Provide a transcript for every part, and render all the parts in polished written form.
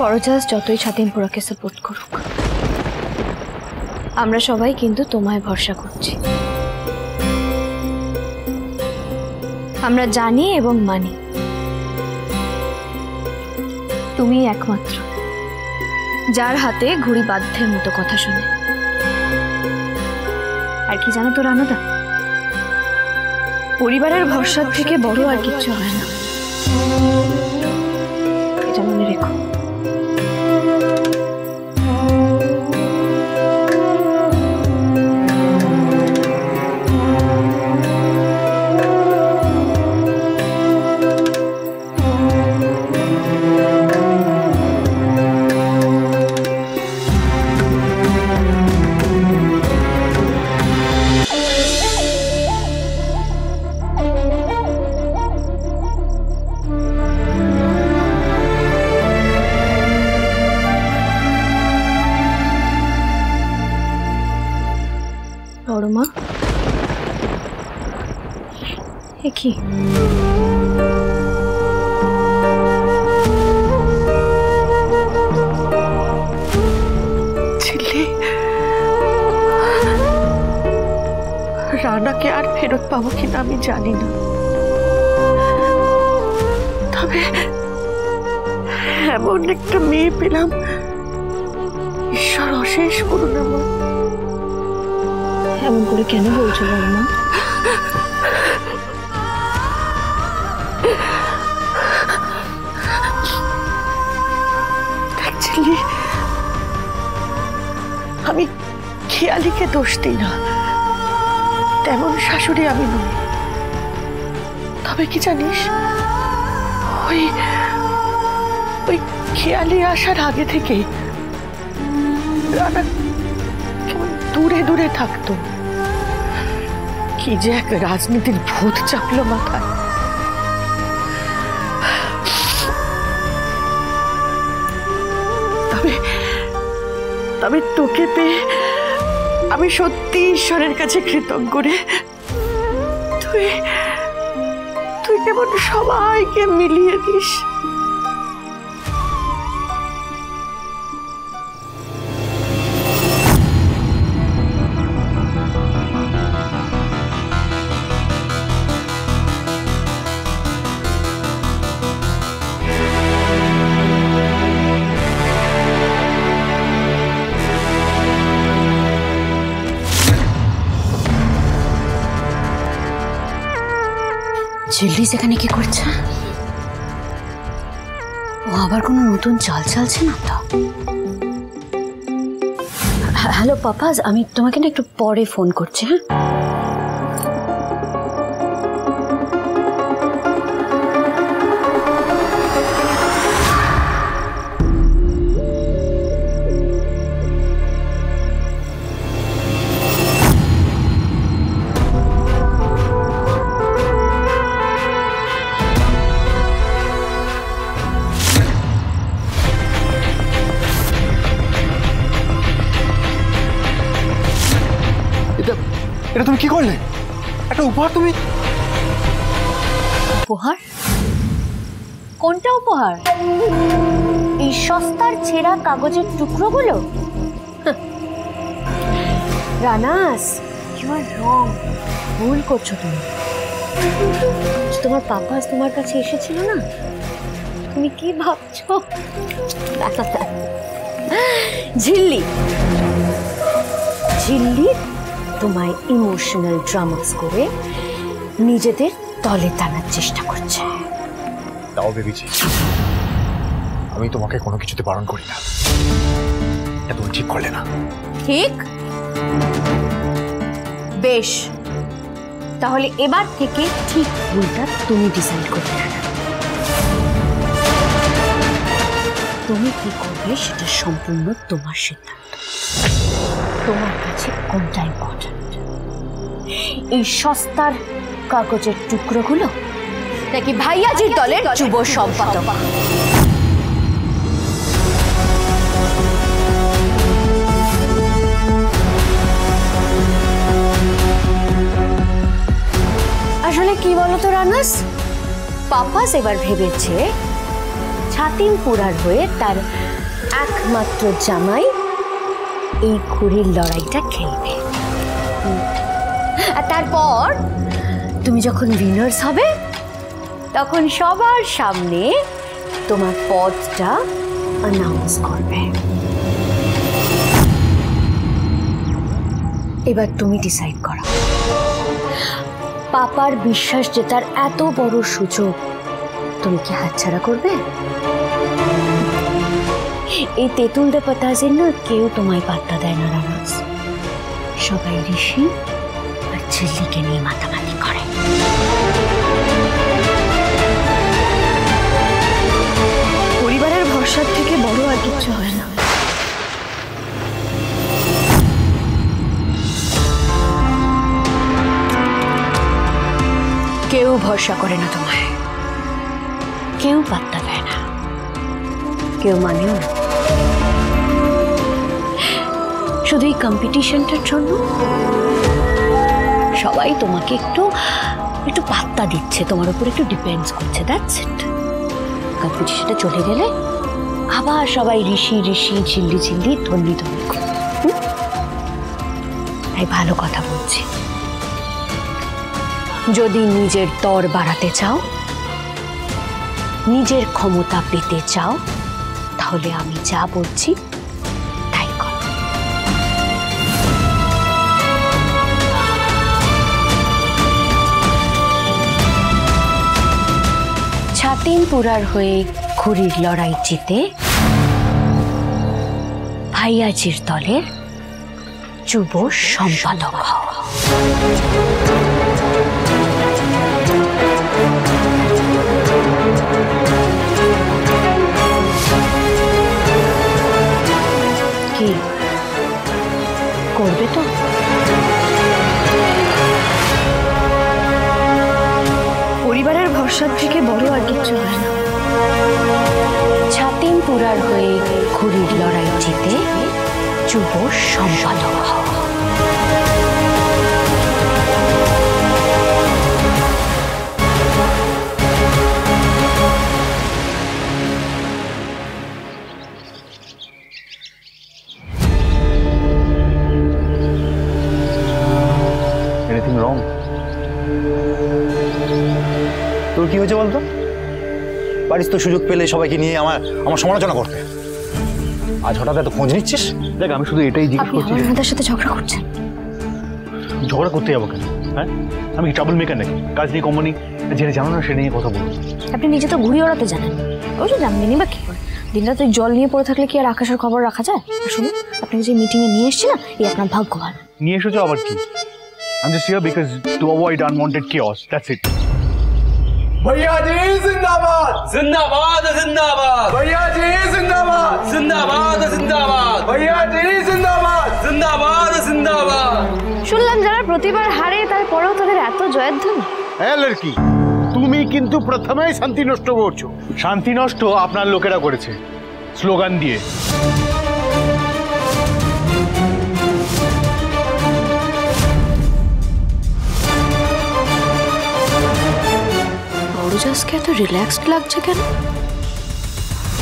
পরজাস যতই ছাতিমপুরাকে সাপোর্ট করুক, আমরা সবাই কিন্তু তোমায় ভরসা করছি। আমরা জানি এবং মানি তুমি একমাত্র যার হাতে ঘুড়ি বাধ্যের মতো কথা শোনে। আর কি জানো তো রানুদা, পরিবারের ভরসার থেকে বড় আর কিচ্ছু হয় না, এটা মনে রেখো। বড়মা, এ কি? ঝিল্লি, রানাকে আর ফেরত পাবো কিনা আমি জানি না, তবে এমন একটা মেয়ে পেলাম, ঈশ্বর অশেষ করুণা। এমন করে কেন বলছো বড়মা? অ্যাকচুয়ালি আমি খেয়ালিকে দোষ দিই না, তেমন শাশুড়ি আমি নই। তবে কি জানিস, ওই ওই খেয়ালি আসার আগে থেকে রানা কেমন দূরে দূরে থাকতো। কি যে এক রাজনীতির ভূত চাপলো মাথায়। তবে তবে তোকে পেয়ে আমি সত্যি ঈশ্বরের কাছে কৃতজ্ঞ রে। তুই তুই কেমন সবাইকে মিলিয়ে দিস। ঝিল্লি সেখানে কি করছে? ও আবার কোনো নতুন চাল চালছে না তো? হ্যালো পাপাজ, আমি তোমাকে না একটু পরে ফোন করছি। হ্যাঁ, এটা তুমি কি করলে? একটা উপহার তুমি? উপহার? কোনটা উপহার? এই সস্তার ছেঁড়া কাগজের টুকরোগুলো? রানাস, ইউ আর রং। ভুল করছো তুমি। তোমার পাপা তোমার কাছে এসেছিল না, তুমি কি ভাবছো? ঝিল্লি ঝিল্লি তোমায় ইমোশনাল ড্রামাস করে নিজেদের তলে টানার চেষ্টা করছে। তাও ভেবেছি আমি তোমাকে কোনো কিছুতে বারণ করি না, এটা তুমি ঠিক করলে না। ঠিক? বেশ, তাহলে এবার থেকে ঠিক ভুলটা তুমি ডিসাইড করবে। তুমি কি করবে সেটা সম্পূর্ণ তোমার সিদ্ধান্ত। তোমার কাছে কোনটা ইম্পর্টেন্ট, এই সস্তার কাগজের টুকরোগুলো নাকি ভাইয়াজির দলের যুব সম্পাদক? আসলে কি বলতো রানাস, পাপাস এবার ভেবেছে ছাতিমপুরার হয়ে তার একমাত্র জামাই এই ঘুড়ির লড়াইটা খেলবে। আর তারপর তুমি যখন উইনার্স হবে তখন সবার সামনে তোমার পদটা অ্যানাউন্স করবে। এবার তুমি ডিসাইড করো, পাপার বিশ্বাস জেতার এত বড় সুযোগ তুমি কি হাতছাড়া করবে? এই তেঁতুল দে পাতাজের না কেউ তোমায় পাত্তা দেয় না রানাস, সবাই ঋষি আর ঝিল্লিকে নিয়ে মাতামাতি করে। পরিবারের ভরসার থেকে বড় আর কিচ্ছু হয় না। কেউ ভরসা করে না তোমায়, কেউ পাত্তা দেয় না, কেউ মানেও না। শুধু এই কম্পিটিশনটার জন্য সবাই তোমাকে একটু একটু পাত্তা দিচ্ছে, তোমার উপর একটু ডিপেন্ডস করছে, দ্যাটস ইট। কম্পিটিশনটা চলে গেলে আবার সবাই ঋষি ঋষি ঝিল্লি ঝিল্লি ধন্যি ধন্যি করবে। তাই ভালো কথা বলছি, যদি নিজের তর বাড়াতে চাও, নিজের ক্ষমতা পেতে চাও, তাহলে আমি যা বলছি তাই করো। ছাতিমপুরার হয়ে ঘুড়ির লড়াই জিতে ভাইয়াজির দলের যুব সম্পাদক হও। কি করবে তো? পরিবারের ভরসার থেকে বড় আর কিচ্ছু হয় না। ছাতিমপুরার হয়ে ঘুড়ির লড়াই জিতে যুব সম্পাদক হও। Anything wrong? তোর কি হয়েছে বলতো? পারিস তো সুযোগ পেলে সবাইকে নিয়ে আমার সমালোচনা করতে, আজ হঠাৎ এত খোঁজ নিচ্ছিস? দেখ, আমি শুধু এটাই জিজ্ঞেস করছি, আমাদের সাথে ঝগড়া করছেন। ঝগড়া করতে যাবো কেন? হ্যাঁ, আমি কি ট্রাবল মেকার নাকি? কাজ নিয়ে কোম্পানি যেটা জানো না সেটা নিয়ে কথা বলবো। আপনি নিজে তো ঘুড়ি ওড়াতে জানেন, ওই যে জানবেনই বা কি করে? দিনরাত ওই জল নিয়ে পড়ে থাকলে কি আর আকাশের খবর রাখা যায়? শুনুন, আপনাকে যে মিটিংয়ে নিয়ে এসছি না, এই আপনার ভাগ্য ভালো। নিয়ে এসেছো আবার কি? I'm just here because to avoid unwanted chaos. That's it. भैया जी जिंदाबाद जिंदाबाद जिंदाबाद भैया जी जिंदाबाद जिंदाबाद जिंदाबाद भैया जी जिंदाबाद जिंदाबाद जिंदाबाद। শুনলাম যারা প্রতিবার হারে তারপরেও তাদের এত জয়ের ধ্বনি। হ্যাঁ লড়কি, তুমি কিন্তু প্রথমেই শান্তি নষ্ট করছো। শান্তি নষ্ট আপনার লোকেরা করেছে স্লোগান দিয়ে। বড়জাসকে এত রিল্যাক্সড লাগছে কেন?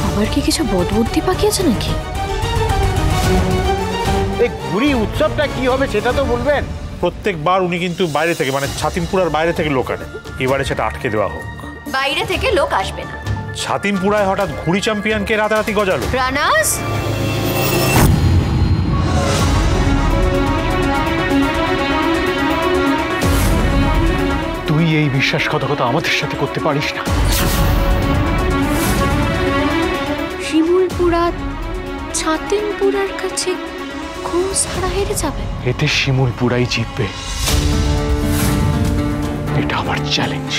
আবার কি কিছু বদবুদ্ধি পাকিয়েছে নাকি? এই ঘুড়ি উৎসবটা কি হবে সেটা তো বলবেন। প্রত্যেকবার উনি কিন্তু বাইরে থেকে, মানে ছাতিমপুরার বাইরে থেকে লোক আনেন, এবারে সেটা আটকে দেওয়া হোক। বাইরে থেকে লোক আসবে না। ছাতিমপুরায় হঠাৎ ঘুড়ি চ্যাম্পিয়নকে রাতারাতি গজালো। রানাস, তুই এই বিশ্বাসঘাতকতা আমাদের সাথে করতে পারিস না। শিমুলপুরা ছাতিমপুরার কাছে ঘুষ ছাড়া হেরে যাবে। এতে শিমুলপুরাই জিতবে, এটা আমার চ্যালেঞ্জ।